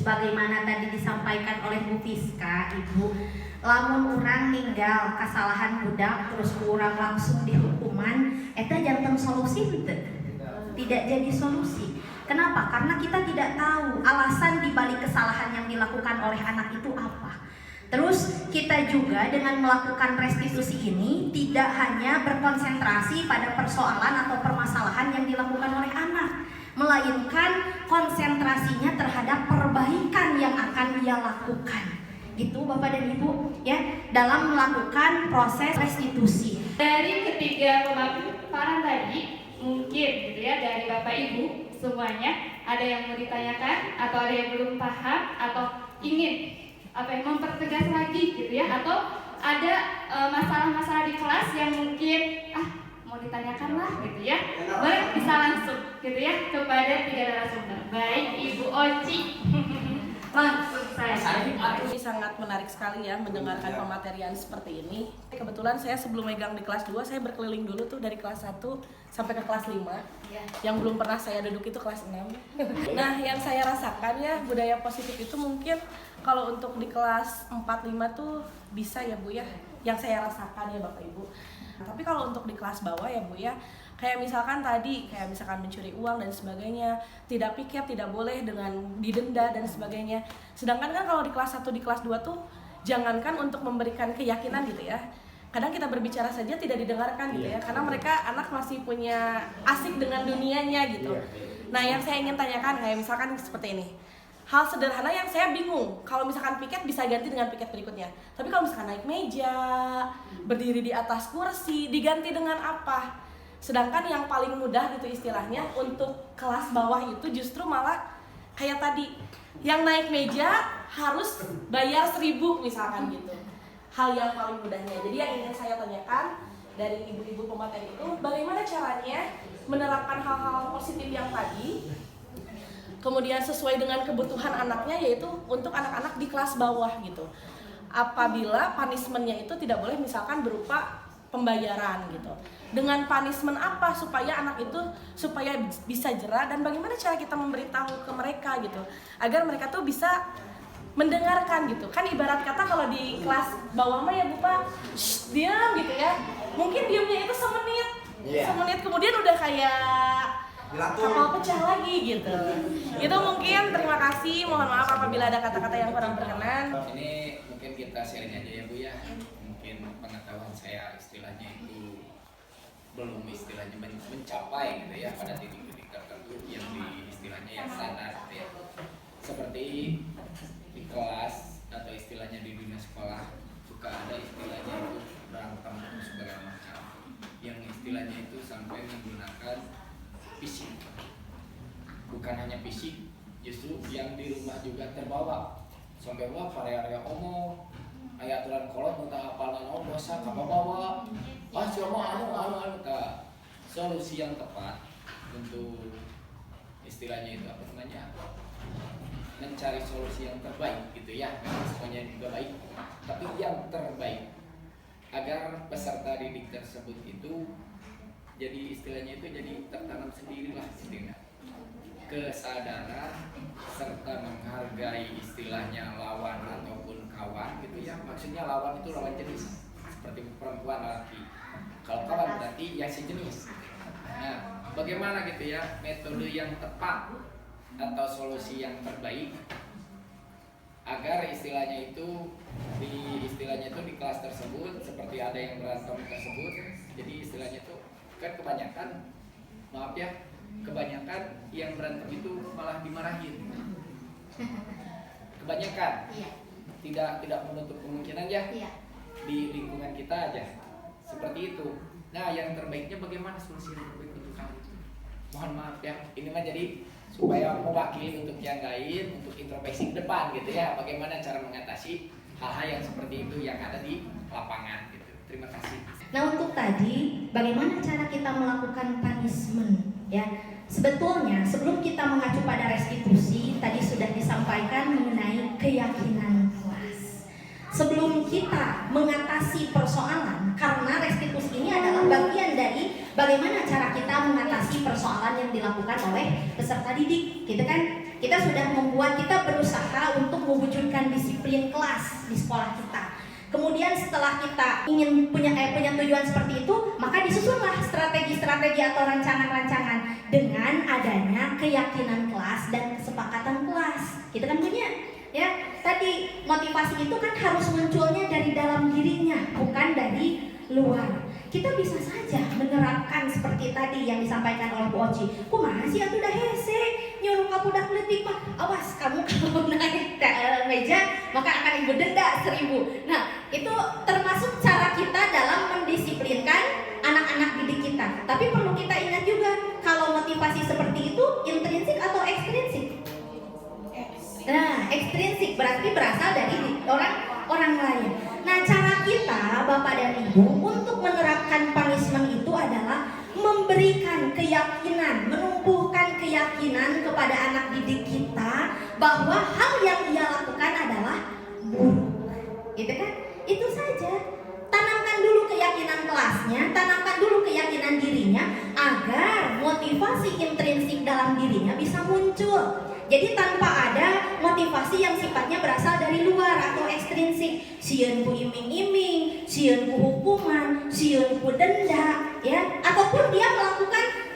Sebagaimana tadi disampaikan oleh Bu Fiska, Ibu, lamun urang ninggal kesalahan budak terus urang langsung dihukuman, eta janten solusi henteu. Tidak jadi solusi. Kenapa? Karena kita tidak tahu alasan dibalik kesalahan yang dilakukan oleh anak itu apa. Terus kita juga dengan melakukan restitusi ini tidak hanya berkonsentrasi pada persoalan atau permasalahan yang dilakukan oleh anak, melainkan konsentrasinya terhadap perbaikan yang akan dia lakukan. Gitu Bapak dan Ibu ya, dalam melakukan proses restitusi. Dari ketiga pemaparan tadi, mungkin gitu ya dari Bapak Ibu semuanya ada yang mau ditanyakan atau ada yang belum paham atau ingin mempertegas lagi gitu ya, atau ada masalah-masalah di kelas yang mungkin mau ditanyakan lah gitu ya, boleh bisa langsung gitu ya kepada 3 narasumber. Baik Ibu Oci, langsung saya. Ini sangat menarik sekali ya mendengarkan pematerian seperti ini. Kebetulan saya sebelum megang di kelas 2, saya berkeliling dulu tuh dari kelas 1 sampai ke kelas 5. Yang belum pernah saya duduk itu kelas 6. Nah, yang saya rasakan ya budaya positif itu mungkin kalau untuk di kelas 4-5 tuh bisa ya Bu ya. yang saya rasakan ya Bapak Ibu. Tapi kalau untuk di kelas bawah ya Bu ya, kayak misalkan tadi, kayak misalkan mencuri uang dan sebagainya, tidak piket, tidak boleh dengan didenda dan sebagainya. Sedangkan kan kalau di kelas 1, di kelas 2 tuh jangankan untuk memberikan keyakinan gitu ya, kadang kita berbicara saja tidak didengarkan gitu ya, karena mereka anak masih punya asik dengan dunianya gitu. Nah yang saya ingin tanyakan kayak misalkan seperti ini, hal sederhana yang saya bingung, kalau misalkan piket bisa ganti dengan piket berikutnya, tapi kalau misalkan naik meja, berdiri di atas kursi, diganti dengan apa? Sedangkan yang paling mudah gitu istilahnya untuk kelas bawah itu justru malah kayak tadi, yang naik meja harus bayar 1.000 misalkan gitu, hal yang paling mudahnya. Jadi yang ingin saya tanyakan dari ibu-ibu pemateri itu, bagaimana caranya menerapkan hal-hal positif yang tadi, kemudian sesuai dengan kebutuhan anaknya, yaitu untuk anak-anak di kelas bawah gitu. Apabila punishment-nya itu tidak boleh misalkan berupa pembayaran gitu. Dengan punishment apa supaya anak itu supaya bisa jera, dan bagaimana cara kita memberitahu ke mereka gitu agar mereka tuh bisa mendengarkan gitu. Kan ibarat kata kalau di kelas bawah mah ya Bu Pak, diam gitu ya. Mungkin diamnya itu semenit. Semenit kemudian udah kayak kapal pecah lagi gitu. Itu mungkin, terima kasih. Mohon maaf apabila ada kata-kata yang kurang berkenan. Ini mungkin kita sharing aja ya Bu ya. Mungkin pengetahuan saya istilahnya itu belum istilahnya mencapai gitu ya pada titik-titik tertentu yang di istilahnya yang standar gitu ya. Seperti di kelas atau istilahnya di dunia sekolah suka ada istilahnya itu berantem segala macam. Yang istilahnya itu sampai menggunakan fisik, bukan hanya fisik, justru yang di rumah juga terbawa sampai wah area omong aya aturan kolot entah apalan dosa apa bawa siapa anu solusi yang tepat untuk istilahnya itu apa namanya, mencari solusi yang terbaik gitu ya. Semuanya juga baik, tapi yang terbaik agar peserta didik tersebut itu jadi istilahnya itu jadi tertanam sendirilah istilahnya kesadaran serta menghargai istilahnya lawan ataupun kawan gitu ya. Maksudnya lawan itu lawan jenis seperti perempuan laki, kalau kawan berarti ya sejenis. Nah bagaimana gitu ya metode yang tepat atau solusi yang terbaik agar istilahnya itu di kelas tersebut seperti ada yang berantem tersebut, jadi istilahnya itu kan kebanyakan, maaf ya, kebanyakan yang berantem itu malah dimarahin. Kebanyakan. Tidak menutup kemungkinan ya. Di lingkungan kita aja seperti itu. Nah, yang terbaiknya bagaimana solusi yang terbaik untuk hal itu? Mohon maaf ya, ini mah jadi supaya mewakili untuk yang lain, untuk introspeksi ke depan gitu ya. Bagaimana cara mengatasi hal-hal yang seperti itu yang ada di lapangan gitu. Terima kasih. Nah untuk tadi, bagaimana cara kita melakukan punishment ya? Sebetulnya sebelum kita mengacu pada restitusi, tadi sudah disampaikan mengenai keyakinan kelas. Sebelum kita mengatasi persoalan, karena restitusi ini adalah bagian dari bagaimana cara kita mengatasi persoalan yang dilakukan oleh peserta didik, gitu kan? Kita sudah kita berusaha untuk mewujudkan disiplin kelas di sekolah kita. Kemudian setelah kita ingin punya tujuan seperti itu, maka disusunlah strategi-strategi atau rancangan-rancangan dengan adanya keyakinan kelas dan kesepakatan kelas. Kita kan punya, ya. Tadi motivasi itu kan harus munculnya dari dalam dirinya, bukan dari luar. Kita bisa saja menerapkan seperti tadi yang disampaikan oleh Bu Oci. Kumaha sih atuh dah hese nyuruh kabudak leutik mah. Awas kamu kalau naik meja maka akan ibu denda 1.000. Nah, itu termasuk cara kita dalam mendisiplinkan anak-anak didik kita. Tapi perlu kita ingat juga kalau motivasi seperti itu intrinsik atau ekstrinsik. Nah, ekstrinsik berarti berasal dari orang lain. Nah, cara kita Bapak dan Ibu untuk menerapkan punishment itu adalah memberikan keyakinan, menumbuhkan keyakinan kepada anak didik kita bahwa hal yang ia lakukan adalah buruk. Gitu kan? Itu saja. Tanamkan dulu keyakinan kelasnya, tanamkan dulu keyakinan dirinya agar motivasi intrinsik dalam dirinya bisa muncul. Jadi tanpa ada motivasi yang sifatnya berasal dari luar atau ekstrinsik. Sieun ku iming-iming, sieun ku hukuman, sieun ku denda, ya. Ataupun dia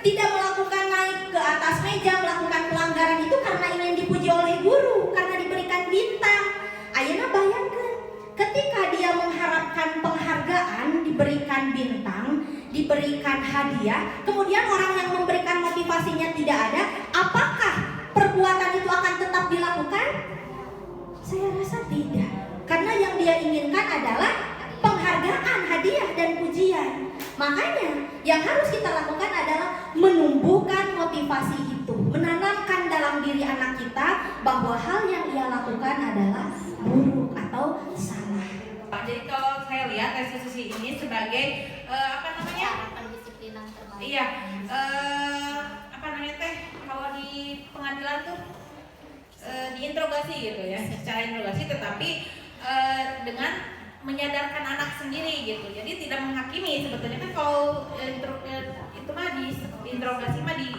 tidak melakukan naik ke atas meja, melakukan pelanggaran itu karena ingin dipuji oleh guru, karena diberikan bintang. Ayeuna bayangkeun, ketika dia mengharapkan penghargaan, diberikan bintang, diberikan hadiah, kemudian orang yang memberikan motivasinya tidak ada, apakah perbuatan itu akan tetap dilakukan? Saya rasa tidak. Karena yang dia inginkan adalah penghargaan, hadiah, dan pujian. Makanya yang harus kita lakukan adalah menumbuhkan motivasi itu, menanamkan dalam diri anak kita bahwa hal yang ia lakukan adalah buruk atau salah. Jadi kalau saya lihat restitusi ini sebagai pendisiplinan terbaik. iya, kalau di pengadilan tuh diinterogasi gitu ya, secara interogasi, tetapi dengan menyadarkan anak sendiri gitu. Jadi tidak menghakimi sebetulnya kan, kalau itu mah di interogasi mah di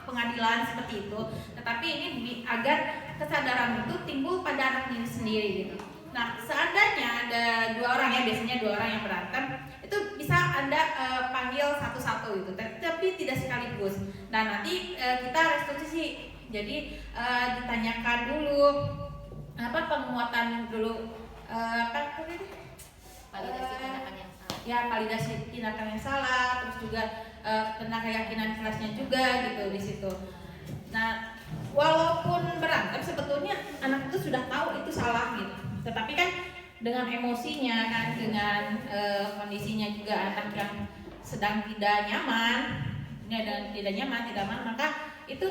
pengadilan seperti itu. Tetapi ini agar kesadaran itu timbul pada anak diri sendiri gitu. Nah, seandainya ada dua orang ya, biasanya dua orang yang berantem, itu bisa Anda panggil satu-satu gitu, tapi tidak sekaligus. Nah, nanti kita restitusi. Jadi ditanyakan dulu penguatan dulu Validasi tindakan yang salah. Ya, validasi tindakan yang salah, terus juga tentang keyakinan kelasnya juga gitu di situ. Nah, walaupun berantem sebetulnya anak itu sudah tahu itu salah gitu. Tetapi kan dengan emosinya kan, dengan kondisinya juga anak yang sedang tidak nyaman, maka itu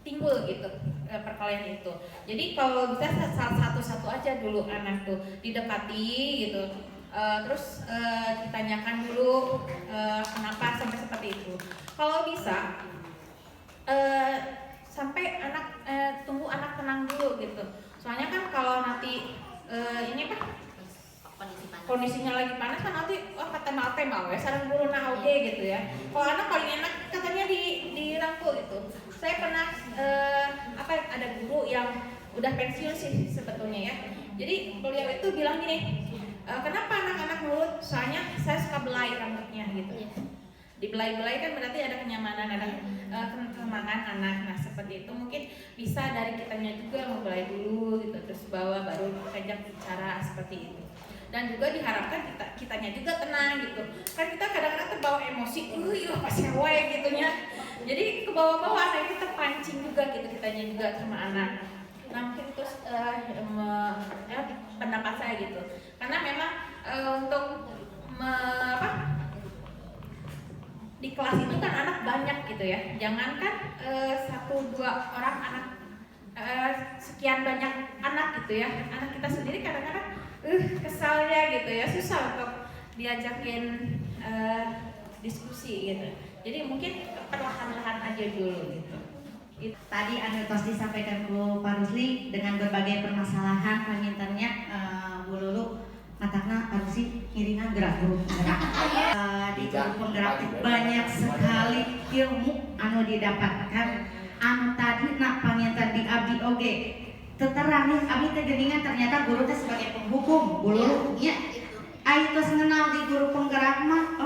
timbul gitu perkelahian itu. Jadi kalau bisa satu-satu aja dulu anak tuh didekati gitu, terus ditanyakan dulu kenapa sampai seperti itu. Kalau bisa sampai anak tunggu anak tenang dulu gitu. Soalnya kan kalau nanti kondisinya lagi panas kan nanti kata sareng dulu oge gitu ya. Kalau anak paling enak katanya dirangkul gitu. Saya pernah ada guru yang udah pensiun sih sebetulnya ya. Jadi beliau itu bilang gini, kenapa anak-anak nurut? Soalnya saya suka belai rambutnya gitu. Dibelai-belai kan berarti ada kenyamanan, ada ketenangan anak. Nah seperti itu mungkin bisa dari kitanya juga membelai dulu gitu, terus bawa baru ajak bicara seperti itu. Dan juga diharapkan kitanya juga tenang gitu. Kan kita kadang-kadang terbawa emosi, pasti wae gitunya. Jadi ke bawah-bawah, nah itu terpancing juga gitu kitanya juga sama anak. Nah mungkin itu pendapat saya gitu. Karena memang untuk di kelas itu kan anak banyak gitu ya. Jangankan 1-2 orang anak, sekian banyak anak gitu ya. Anak kita sendiri kadang-kadang kesalnya gitu ya, susah untuk diajakin diskusi gitu. Jadi mungkin perlahan-lahan aja dulu gitu. Tadi tos disampaikan Bu Pak Rusli dengan berbagai permasalahan pangintennya, Bu Lulu matanya Pak Rusli ngiringan gerak di guru penggerak banyak sekali ilmu anu didapatkan anu tadi nak panginten di abdi oge terterang nih abdi teh geuningan ternyata guru teh sebagai penghukum Bu Lulu nya ai tos ngenal di guru penggerak mah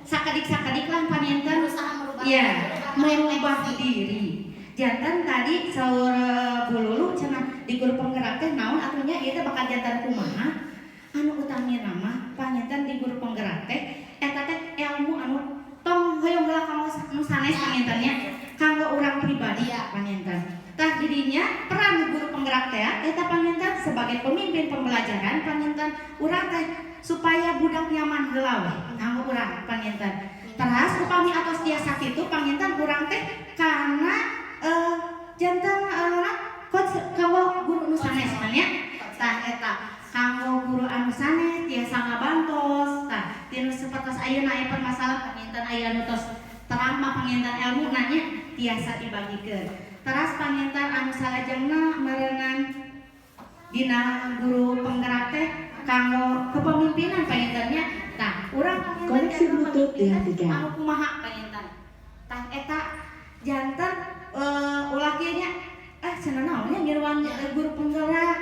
sakadik-sakadik lah panginten merubah diri. Jantan tadi saur Bu Lulu cenah di guru penggerak teh naon atunya ieu teh bakal jantan kumaha? Anu utami nama panginten di guru penggerak teh eta teh ilmu anu tong hoyong heula kanggo anu sanes pangintennya kanggo urang pribadi panginten. Tah didinya peran guru penggerak teh eta panginten sebagai pemimpin pembelajaran panginten urang teh supaya budak nyaman heula we kanggo urang panginten. Teras upami atos tiasa kitu panginten urang teh kana jantan kanggo guru anu sanes nya tah eta kanggo guru anu sanes tiasa ngabantos tah tinu sapertos ayeuna aya permasalahan panginten aya anu tos terang mah panginten ilmu nanya tiasa dibagikeun. Teras panginten anu salajengna merenang dina guru penggerak teh kanggo kepemimpinan pangintennya tah urang panginten anu kumaha panginten tah eta jantan ulah kieu nya cenah naonnya ngiruan guru penggerak.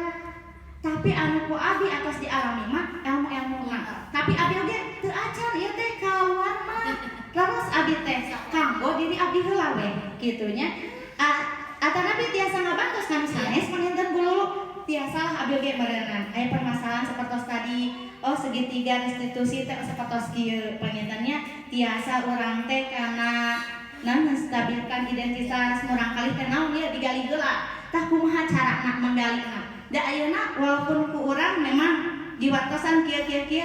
Tapi anu ku abi atas dialami mah ilmu-ilmu mah. Tapi abi oge teu acan ieu teh kaluan mah. Terus abi teh kanggo diri abi heula we kitu nya. Atana abi tiasa ngabantos kami sanes panginten guru tiasa lah abi oge meureunnan. Aya permasalahan sapertos tadi segitiga restitusi teh sapertos kieu pangintennya tiasa urang teh kana menstabilkan identitas murang kali teh naon ieu digali heula. Tah kumaha carana manggalina? Da ayeuna walaupun ku urang memang diwatosan kieu-kieu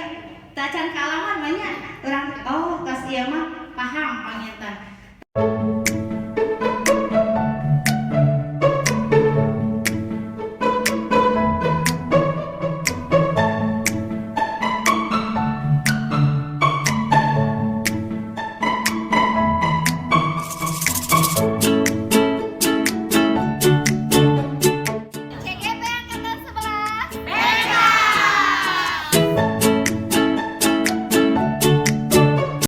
teu can kaalaman banyak urang tos ieu mah paham panginten.